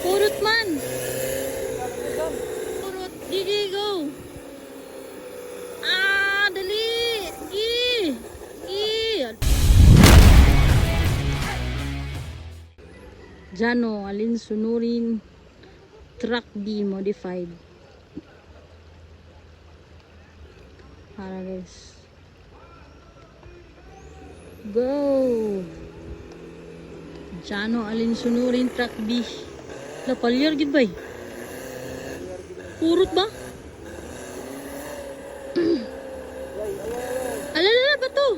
Purot man. Purot. Gigi, go. Ah, dali. Gi. Gi. Jano, alin sunurin truck B modified. Para guys. Go. Jano, alin sunurin truck B. La palyar gid bay. Purot ba? Alala ba to?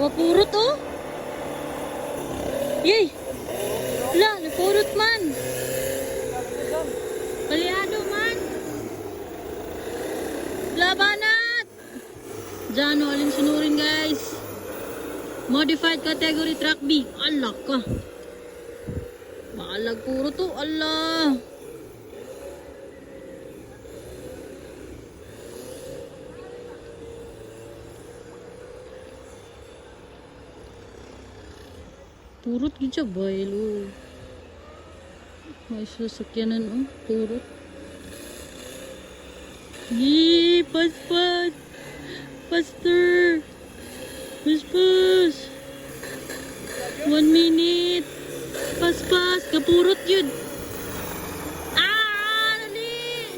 Wapurot oh. Yay! La, napurot man. Palyado man. Labanat! Jano, alin sunurin guys. Modified category truck B. Allah ka. Maalag puro to. Allah. Purot gid siya bay lo. May sasakyanan oh. Purot. Yee! Pas. Faster. Pas. 1 minute. Pas. Kapurot yun. Ah! Dali!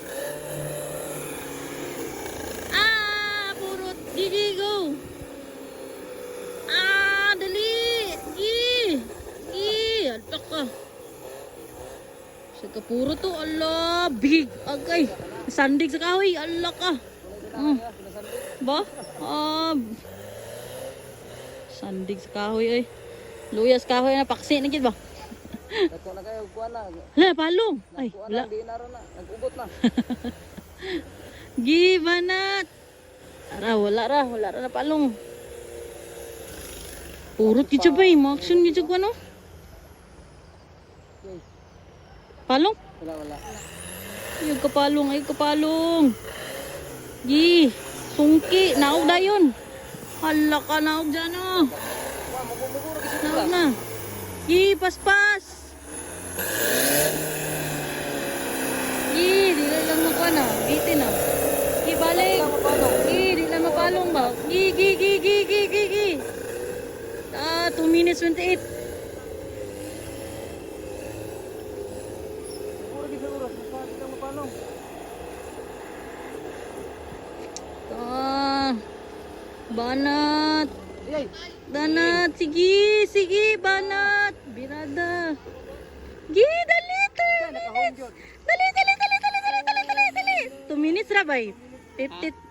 Ah! Purot. Gigi, go. Ah! Dali! Alak ka. Sa kapurot to. Allah! Big! Agay! Sandig sa kahoy. Alak ka. Ba? Sandig sa kahoy ay. Luyas kahoy na paksi na gid ba? Dako na kayo kuan na. Hala, palong. Ay, wala. Di na ron na. Nag-ugot na. Gibanat. Wala ra na palong. Purot gid siya ba eh. Action gid siya ko ano? Palong? Wala. Ayog kapalong. Gi, sungki, naog dayon. Hala ka, naog dyan oh. Naog na. Gi, paspas. Gi, di lang mako na. Bitin na. Gi, balik. Gi, di lang mapalong ba? Gi. 2 minutes 28. Banat. Sige, banat. Birada. Gi, dali. 2 minutes. Dali. 2 minutes ra bay. 50.